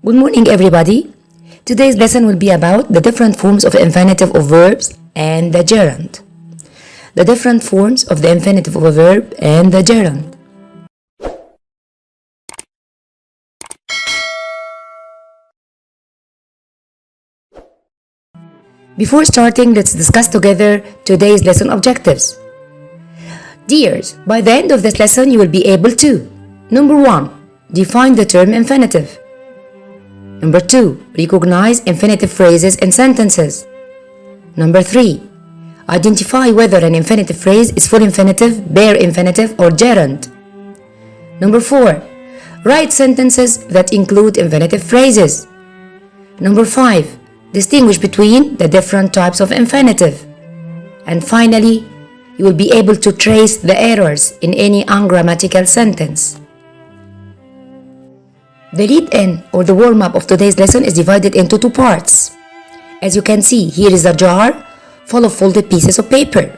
Good morning, everybody. Today's lesson will be about the different forms of infinitive of verbs and the gerund. The different forms of the infinitive of a verb and the gerund. Before starting, let's discuss together today's lesson objectives. Dears, by the end of this lesson, you will be able to: Number 1. Define the term infinitive. Number 2. Recognize infinitive phrases in sentences. Number 3. Identify whether an infinitive phrase is full infinitive, bare infinitive, or gerund. Number 4. Write sentences that include infinitive phrases. Number 5. Distinguish between the different types of infinitive. And finally, you will be able to trace the errors in any ungrammatical sentence. The lead-in or the warm-up of today's lesson is divided into 2 parts. As you can see, here is a jar full of folded pieces of paper.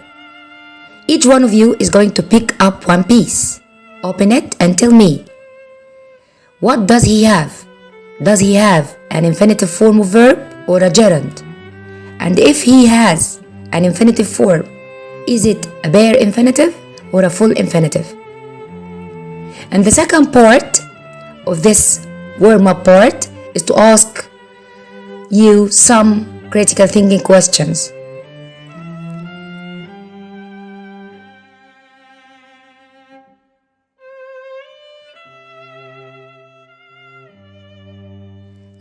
Each one of you is going to pick up one piece. Open it and tell me, what does he have? Does he have an infinitive form of verb or a gerund? And if he has an infinitive form, is it a bare infinitive or a full infinitive? And the second part of this warm-up part is to ask you some critical thinking questions.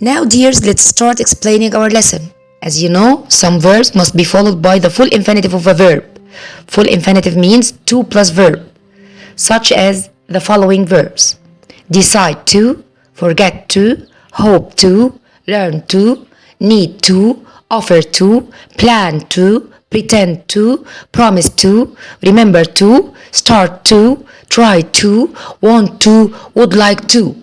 Now, dears, let's start explaining our lesson. As you know, some verbs must be followed by the full infinitive of a verb. Full infinitive means 2 plus verb, such as the following verbs: decide to, forget to, hope to, learn to, need to, offer to, plan to, pretend to, promise to, remember to, start to, try to, want to, would like to.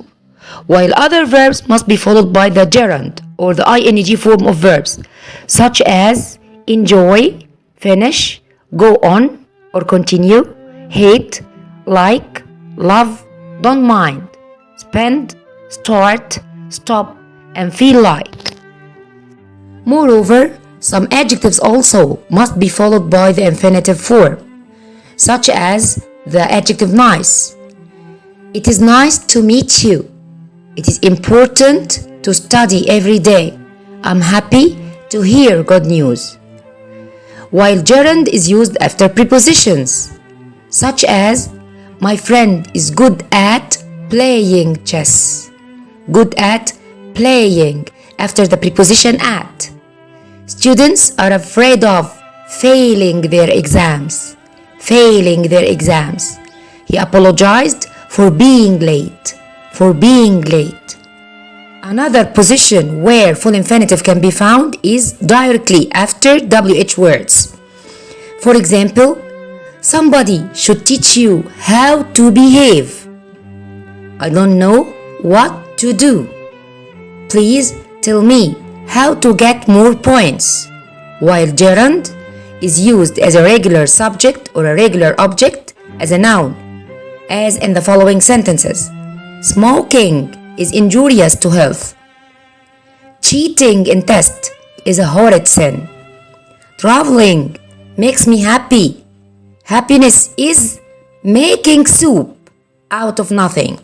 While other verbs must be followed by the gerund or the ing form of verbs, such as enjoy, finish, go on or continue, hate, like, love, don't mind, spend, start, stop, and feel like. Moreover, some adjectives also must be followed by the infinitive form, such as the adjective nice. It is nice to meet you. It is important to study every day. I'm happy to hear good news. While gerund is used after prepositions, such as my friend is good at playing chess. Good at playing after the preposition at. Students are afraid of failing their exams. Failing their exams. He apologized for being late. For being late. Another position where full infinitive can be found is directly after WH words. For example, somebody should teach you how to behave. I don't know what to do. Please tell me how to get more points. While gerund is used as a regular subject or a regular object as a noun, as in the following sentences. Smoking is injurious to health. Cheating in test is a horrid sin. Traveling makes me happy. Happiness is making soup out of nothing.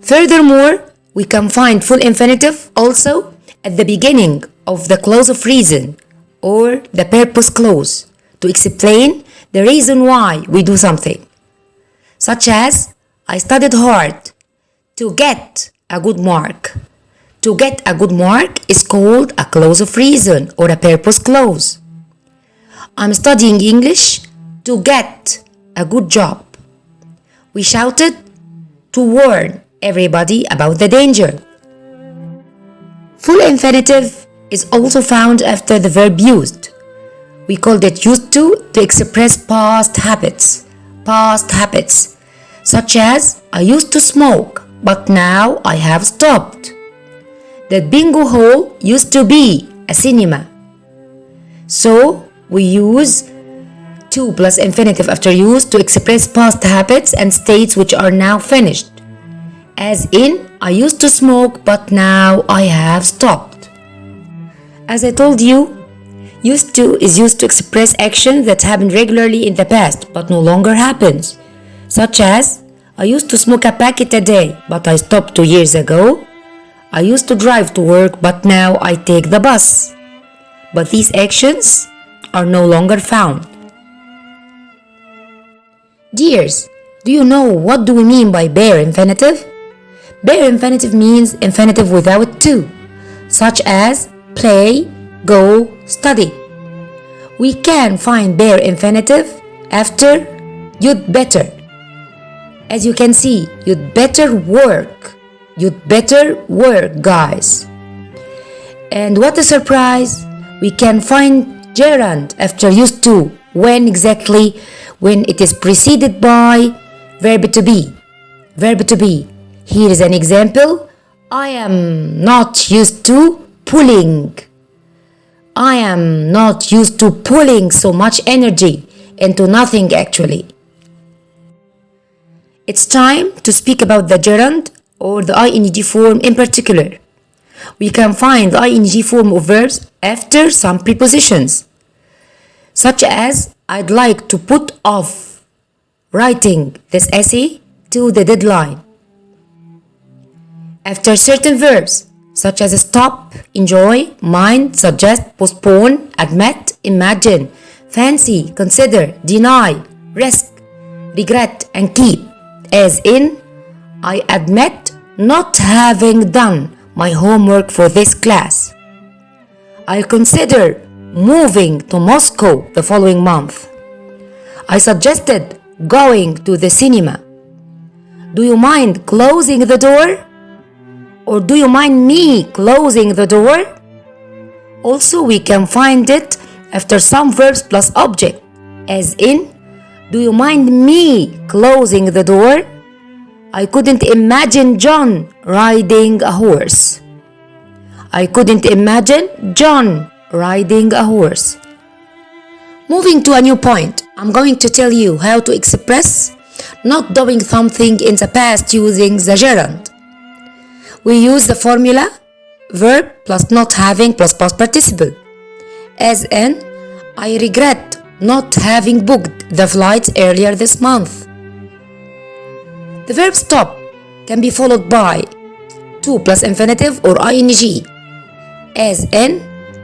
Furthermore, we can find full infinitive also at the beginning of the clause of reason or the purpose clause to explain the reason why we do something. Such as, I studied hard to get a good mark. To get a good mark is called a clause of reason or a purpose clause. I'm studying English to get a good job. We shouted to warn everybody about the danger. Full infinitive is also found after the verb used. We called it used to express past habits. Past habits, such as I used to smoke, but now I have stopped. That bingo hall used to be a cinema. So we use to plus infinitive after use to express past habits and states which are now finished. As in, I used to smoke, but now I have stopped. As I told you, used to is used to express action that happened regularly in the past but no longer happens, such as I used to smoke a packet a day, but I stopped 2 years ago. I used to drive to work, but now I take the bus. But these actions are no longer found. Dears, do you know what do we mean by bare infinitive? Bare infinitive means infinitive without to, such as play, go, study. We can find bare infinitive after you'd better. As you can see, you'd better work. You'd better work, guys. And what a surprise! We can find gerund after used to. When exactly? When it is preceded by verb to be. Verb to be. Here is an example. I am not used to pulling. I am not used to pulling so much energy into nothing actually. It's time to speak about the gerund or the ing form in particular. We can find the ing form of verbs after some prepositions, such as I'd like to put off writing this essay to the deadline. After certain verbs, such as stop, enjoy, mind, suggest, postpone, admit, imagine, fancy, consider, deny, risk, regret, and keep. As in, I admit not having done my homework for this class. I'll consider moving to Moscow the following month. I suggested going to the cinema. Do you mind closing the door? Or do you mind me closing the door? Also, we can find it after some verbs plus object, as in, do you mind me closing the door? I couldn't imagine John riding a horse. I couldn't imagine John riding a horse. Moving to a new point, I'm going to tell you how to express not doing something in the past using the gerund. We use the formula verb plus not having plus past participle. As in, I regret not having booked the flights earlier this month. The verb stop can be followed by to plus infinitive or ing. As in,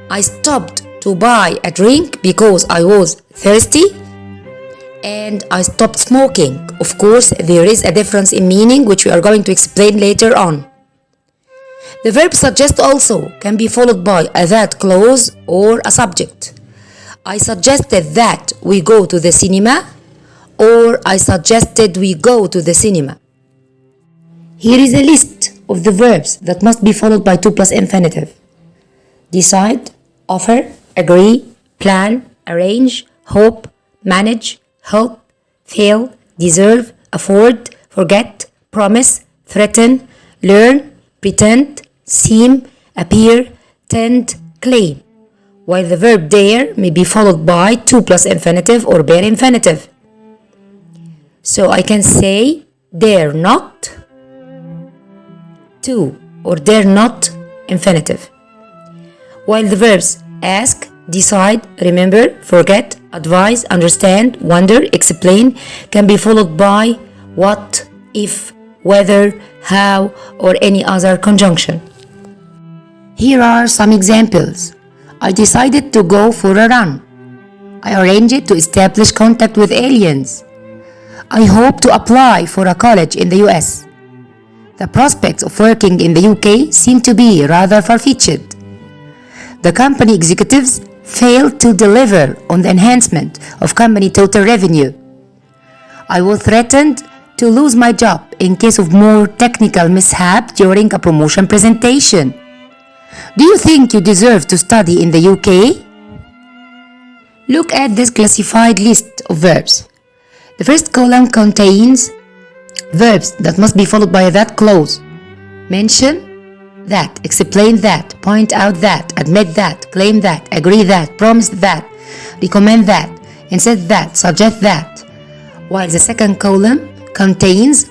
I stopped to buy a drink because I was thirsty and I stopped smoking. Of course, there is a difference in meaning which we are going to explain later on. The verb suggest also can be followed by a that clause or a subject. I suggested that we go to the cinema, or I suggested we go to the cinema. Here is a list of the verbs that must be followed by to plus infinitive. Decide, offer, agree, plan, arrange, hope, manage, help, fail, deserve, afford, forget, promise, threaten, learn, pretend, seem, appear, tend, claim, while the verb dare may be followed by to plus infinitive or bare infinitive. So I can say dare not to or dare not infinitive, while the verbs ask, decide, remember, forget, advise, understand, wonder, explain can be followed by what, if, whether, how, or any other conjunction. Here are some examples. I decided to go for a run. I arranged to establish contact with aliens. I hope to apply for a college in the US. The prospects of working in the UK seem to be rather far-fetched. The company executives failed to deliver on the enhancement of company total revenue. I was threatened to lose my job in case of more technical mishap during a promotion presentation. Do you think you deserve to study in the UK? Look at this classified list of verbs. The first column contains verbs that must be followed by that clause. Mention that, explain that, point out that, admit that, claim that, agree that, promise that, recommend that, insist that, suggest that. While the second column contains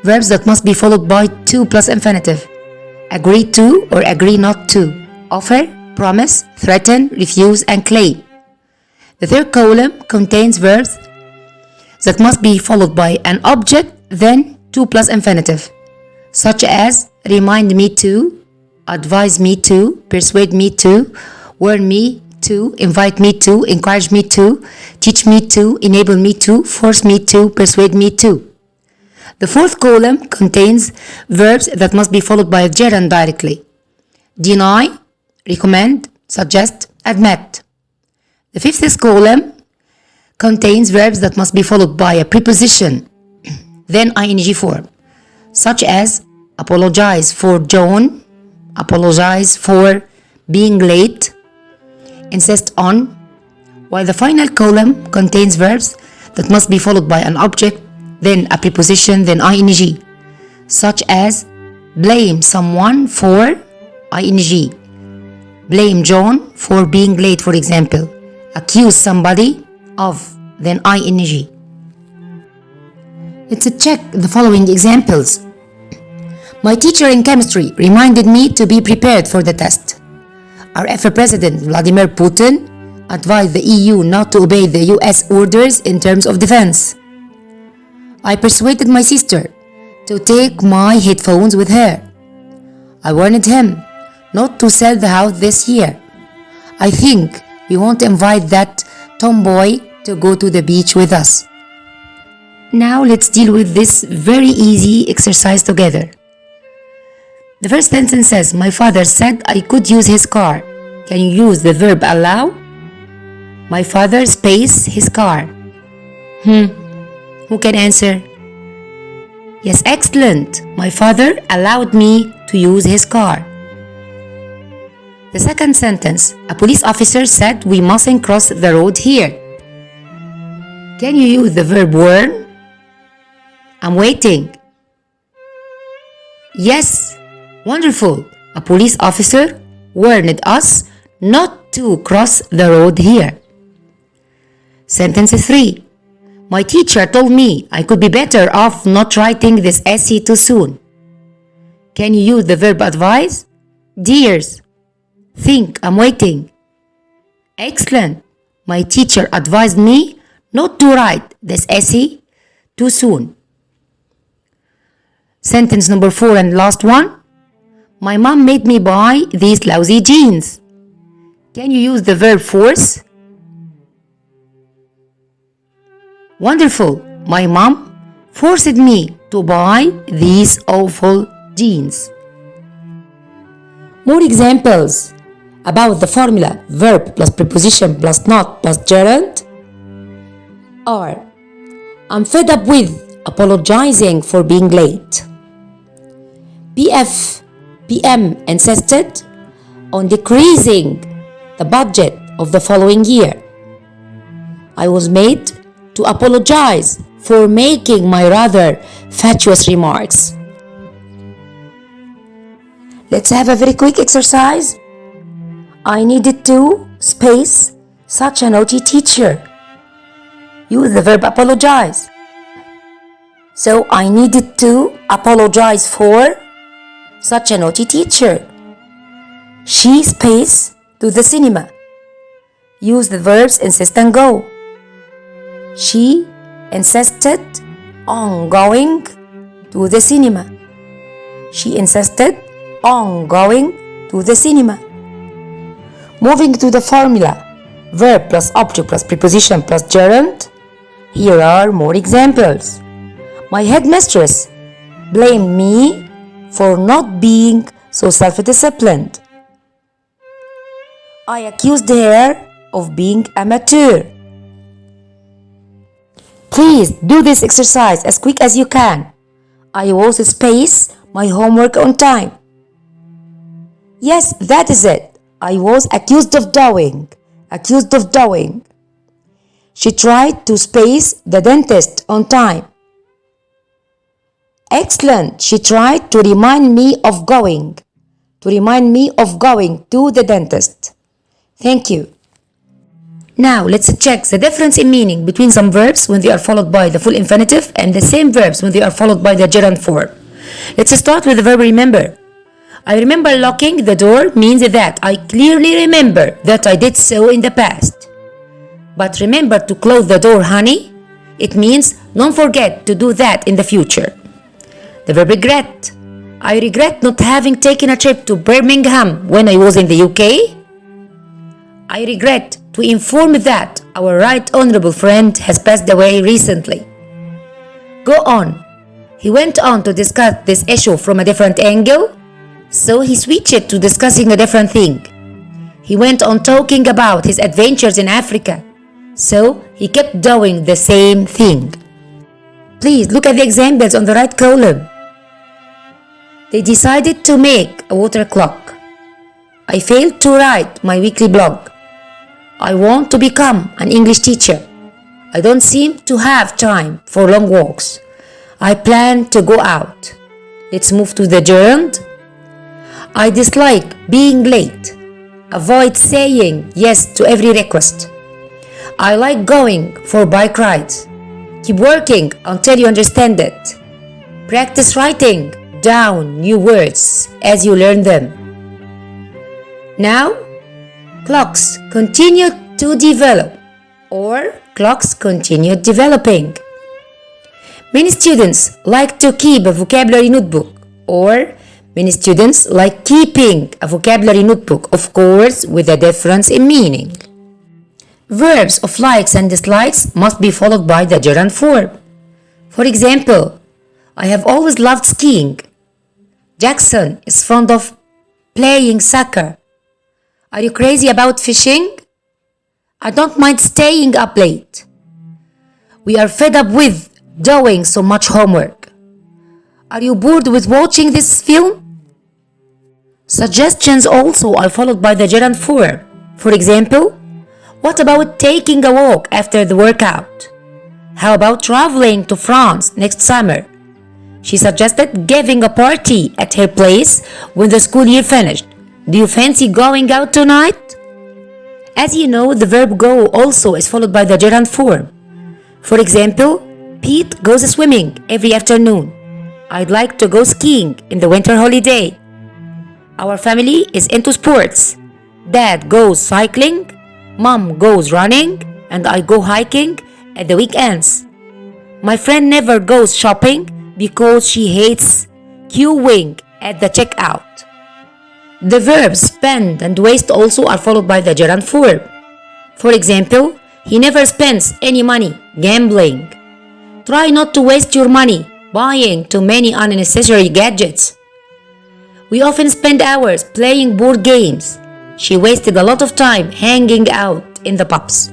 Verbs that must be followed by to plus infinitive. Agree to or agree not to. Offer, promise, threaten, refuse, and claim. The third column contains verbs that must be followed by an object, then to plus infinitive, such as remind me to, advise me to, persuade me to, warn me to, invite me to, encourage me to, teach me to, enable me to, force me to, persuade me to. The fourth column contains verbs that must be followed by a gerund directly. Deny, recommend, suggest, admit. The fifth column contains verbs that must be followed by a preposition, then ing form, such as apologize for John, apologize for being late, insist on, while the final column contains verbs that must be followed by an object, then a preposition, then ing, such as blame someone for ing, blame John for being late, for example, accuse somebody of, then ing. Let's check the following examples. My teacher in chemistry reminded me to be prepared for the test. Our ever President Vladimir Putin advised the EU not to obey the US orders in terms of defense. I persuaded my sister to take my headphones with her. I warned him not to sell the house this year. I think we won't invite that tomboy to go to the beach with us. Now let's deal with this very easy exercise together. The first sentence says, my father said I could use his car. Can you use the verb allow? My father space his car. Who can answer? Yes, excellent. My father allowed me to use his car. The second sentence, a police officer said we mustn't cross the road here. Can you use the verb warn? I'm waiting. Yes, wonderful. A police officer warned us not to cross the road here. Sentence 3. My teacher told me I could be better off not writing this essay too soon. Can you use the verb advise? Dears. Think, I'm waiting. Excellent. My teacher advised me not to write this essay too soon. Sentence number 4 and last one. My mom made me buy these lousy jeans. Can you use the verb force? Wonderful. My mom forced me to buy these awful jeans. More examples about the formula verb plus preposition plus not plus gerund are: I'm fed up with apologizing for being late. PM insisted on decreasing the budget of the following year. I was made to apologize for making my rather fatuous remarks. Let's have a very quick exercise. I needed to space such a naughty teacher. Use the verb apologize. So I needed to apologize for such a naughty teacher. She space to the cinema. Use the verbs insist and go. She insisted on going to the cinema. She insisted on going to the cinema. Moving to the formula verb plus object plus preposition plus gerund, here are more examples. My headmistress blamed me for not being so self-disciplined. I accused her of being amateur. Please do this exercise as quick as you can. I always space my homework on time. Yes, that is it. I was accused of doing. She tried to space the dentist on time. Excellent. She tried to remind me of going to the dentist. Thank you. Now let's check the difference in meaning between some verbs when they are followed by the full infinitive and the same verbs when they are followed by the gerund form. Let's start with the verb remember. I remember locking the door means that I clearly remember that I did so in the past. But remember to close the door, honey. It means don't forget to do that in the future. The verb regret. I regret not having taken a trip to Birmingham when I was in the UK. I regret to inform that our right honorable friend has passed away recently. Go on. He went on to discuss this issue from a different angle, so he switched to discussing a different thing. He went on talking about his adventures in Africa, so he kept doing the same thing. Please look at the examples on the right column. They decided to make a water clock. I failed to write my weekly blog. I want to become an English teacher. I don't seem to have time for long walks. I plan to go out. Let's move to the gerund. I dislike being late. Avoid saying yes to every request. I like going for bike rides. Keep working until you understand it. Practice writing down new words as you learn them. Now, clocks continue to develop, or clocks continue developing. Many students like to keep a vocabulary notebook, or many students like keeping a vocabulary notebook, of course, with a difference in meaning. Verbs of likes and dislikes must be followed by the gerund form. For example, I have always loved skiing. Jackson is fond of playing soccer. Are you crazy about fishing? I don't mind staying up late. We are fed up with doing so much homework. Are you bored with watching this film? Suggestions also are followed by the gerund form. For example, what about taking a walk after the workout? How about traveling to France next summer? She suggested giving a party at her place when the school year finished. Do you fancy going out tonight? As you know, the verb go also is followed by the gerund form. For example, Pete goes swimming every afternoon. I'd like to go skiing in the winter holiday. Our family is into sports. Dad goes cycling, Mom goes running, and I go hiking at the weekends. My friend never goes shopping because she hates queuing at the checkout. The verbs spend and waste also are followed by the gerund form. For example, he never spends any money gambling. Try not to waste your money buying too many unnecessary gadgets. We often spend hours playing board games. She wasted a lot of time hanging out in the pubs.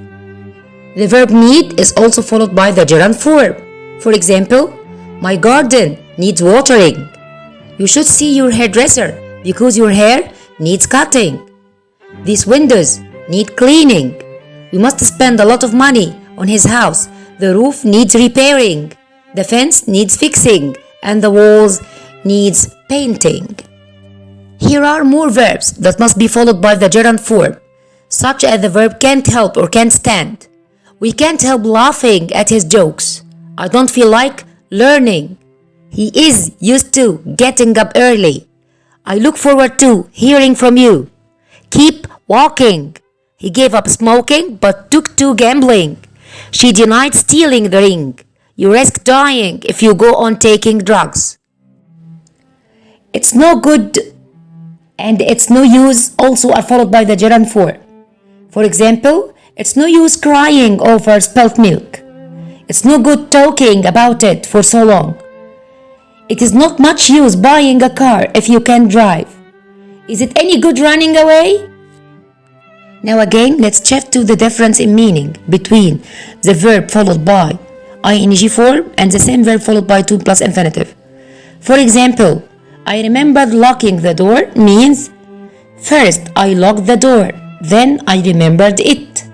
The verb need is also followed by the gerund form. For example, my garden needs watering. You should see your hairdresser because your hair needs cutting. These windows need cleaning. We must spend a lot of money on his house. The roof needs repairing. The fence needs fixing. And the walls needs painting. Here are more verbs that must be followed by the gerund form, such as the verb can't help or can't stand. We can't help laughing at his jokes. I don't feel like learning. He is used to getting up early. I look forward to hearing from you. Keep walking. He gave up smoking but took to gambling. She denied stealing the ring. You risk dying if you go on taking drugs. It's no good and it's no use also are followed by the gerund form. For example, it's no use crying over spilt milk. It's no good talking about it for so long. It is not much use buying a car if you can't drive. Is it any good running away? Now again, let's check to the difference in meaning between the verb followed by ing form and the same verb followed by to plus infinitive. For example, I remembered locking the door means first I locked the door, then I remembered it.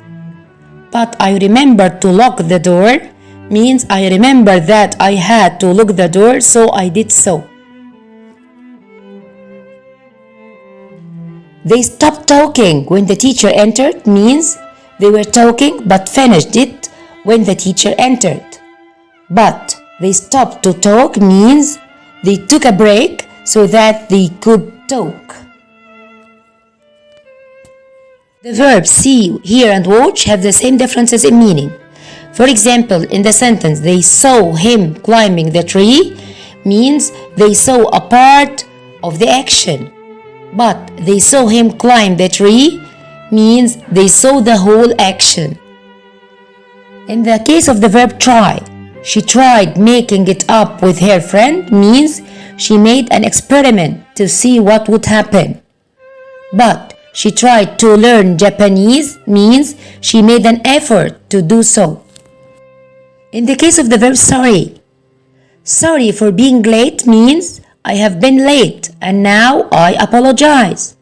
But I remembered to lock the door means I remember that I had to lock the door, so I did so. They stopped talking when the teacher entered means They were talking but finished it when the teacher entered. But they stopped to talk means they took a break so that they could talk. The verbs see, hear, and watch have the same differences in meaning. For example, in the sentence, they saw him climbing the tree means they saw a part of the action. But they saw him climb the tree means they saw the whole action. In the case of the verb try, she tried making it up with her friend means she made an experiment to see what would happen. But she tried to learn Japanese means she made an effort to do so. In the case of the verb sorry for being late means I have been late and now I apologize.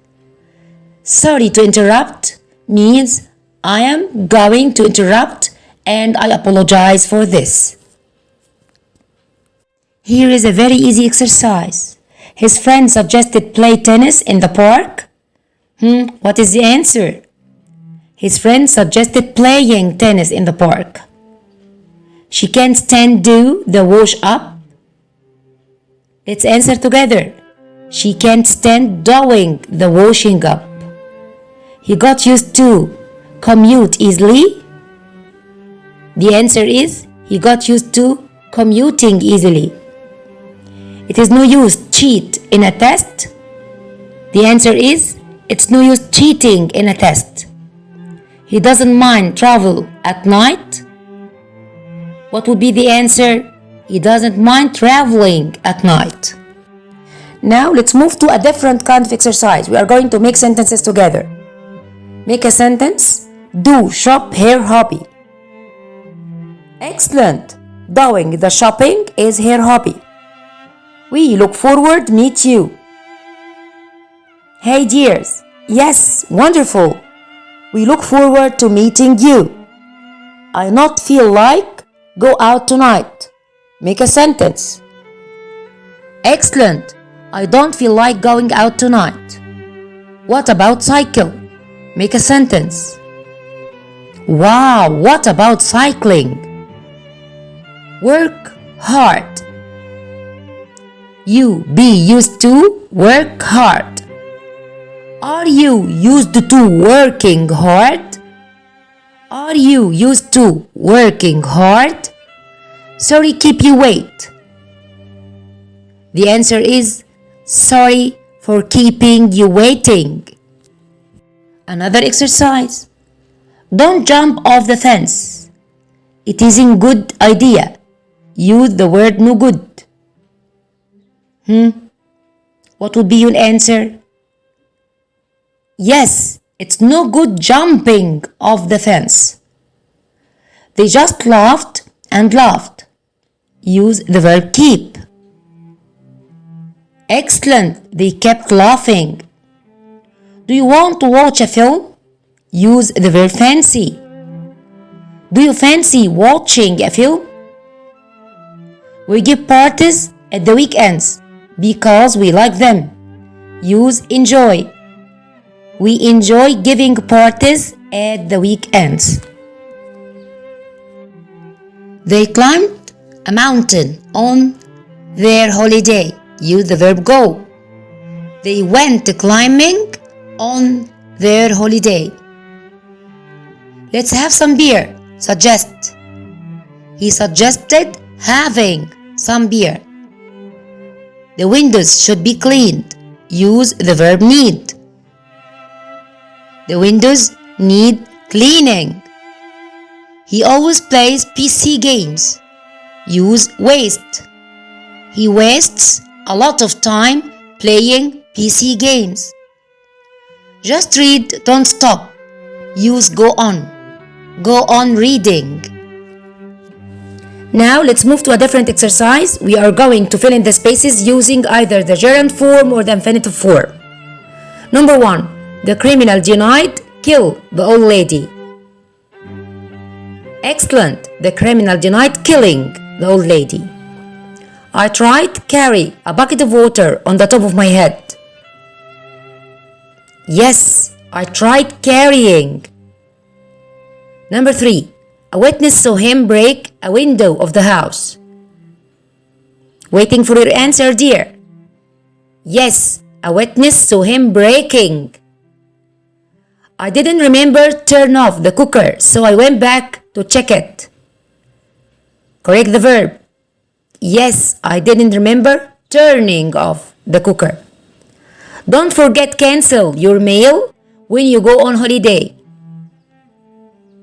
Sorry to interrupt means I am going to interrupt and I apologize for this. Here is a very easy exercise. His friend suggested play tennis in the park. What is the answer? His friend suggested playing tennis in the park. She can't stand do the wash up. Let's answer together. She can't stand doing the washing up. He got used to commute easily. The answer is he got used to commuting easily. It is no use cheat in a test. The answer is it's no use cheating in a test. He doesn't mind travel at night. What would be the answer? He doesn't mind traveling at night. Now let's move to a different kind of exercise. We are going to make sentences together. Make a sentence. Do shop her hobby. Excellent. Doing the shopping is her hobby. We look forward meet you. Hey dears. Yes, wonderful. We look forward to meeting you. I not feel like go out tonight. Make a sentence. Excellent. I don't feel like going out tonight. What about cycle? Make a sentence. Wow, what about cycling? Work hard. You be used to work hard. Are you used to working hard? Are you used to working hard? Sorry, keep you wait. The answer is sorry for keeping you waiting. Another exercise. Don't jump off the fence. It isn't good idea. Use the word no good. What would be your answer? Yes, it's no good jumping off the fence. They just laughed and laughed. Use the verb keep. Excellent, they kept laughing. Do you want to watch a film? Use the verb fancy. Do you fancy watching a film? We give parties at the weekends because we like them. Use enjoy. We enjoy giving parties at the weekends. They climbed a mountain on their holiday. Use the verb go. They went climbing on their holiday. Let's have some beer. Suggest. He suggested having some beer. The windows should be cleaned. Use the verb need. The windows need cleaning. He always plays PC games. Use waste. He wastes a lot of time playing PC games. Just read, don't stop. Use go on. Go on reading. Now let's move to a different exercise. We are going to fill in the spaces using either the gerund form or the infinitive form. Number 1. The criminal denied kill the old lady. Excellent. The criminal denied killing the old lady. I tried to carry a bucket of water on the top of my head. Yes, I tried carrying. Number 3. A witness saw him break a window of the house. Waiting for your answer, dear. Yes, a witness saw him breaking. I didn't remember turn off the cooker, so I went back to check it. Correct the verb. Yes, I didn't remember turning off the cooker. Don't forget cancel your mail when you go on holiday.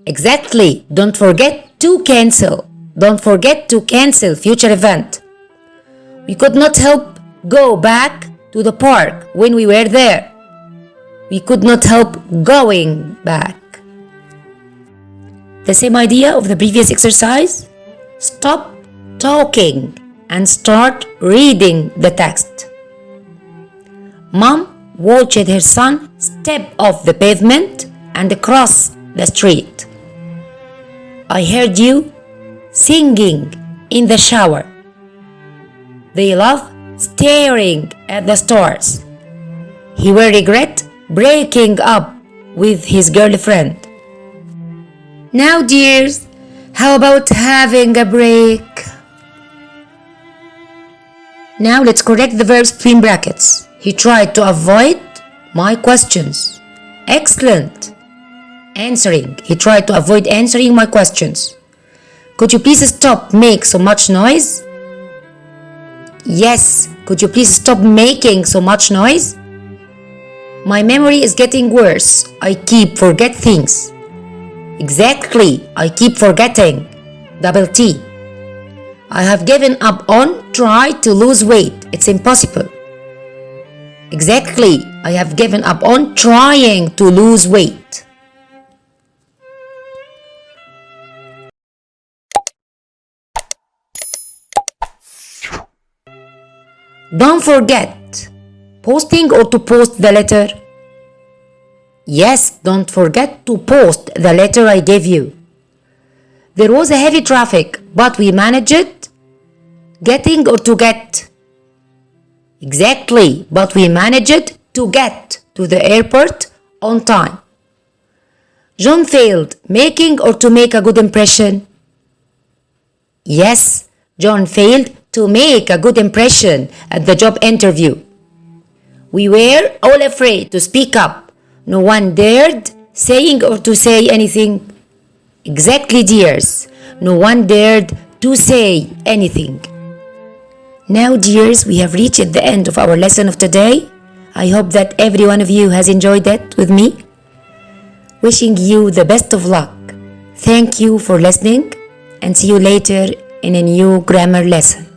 Exactly. Don't forget to cancel. Don't forget to cancel future event. We could not help go back to the park when we were there. We could not help going back. The same idea of the previous exercise. Stop talking and start reading the text. Mom watched her son step off the pavement and cross the street. I heard you singing in the shower. They love staring at the stars. He will regret breaking up with his girlfriend. Now, dears, how about having a break? Now let's correct the verbs between brackets. He tried to avoid my questions. Excellent. Answering. He tried to avoid answering my questions. Could you please stop making so much noise? Yes. Could you please stop making so much noise? My memory is getting worse. I keep forget things. Exactly. I keep forgetting. Double T. I have given up on try to lose weight. It's impossible. Exactly. I have given up on trying to lose weight. Don't forget. Posting or to post the letter? Yes, don't forget to post the letter I gave you. There was a heavy traffic, but we managed it. Getting or to get? Exactly, but we managed to get to the airport on time. John failed, making or to make a good impression? Yes, John failed to make a good impression at the job interview. We were all afraid to speak up. No one dared saying or to say anything. Exactly, dears. No one dared to say anything. Now, dears, we have reached the end of our lesson of today. I hope that every one of you has enjoyed it with me. Wishing you the best of luck. Thank you for listening and see you later in a new grammar lesson.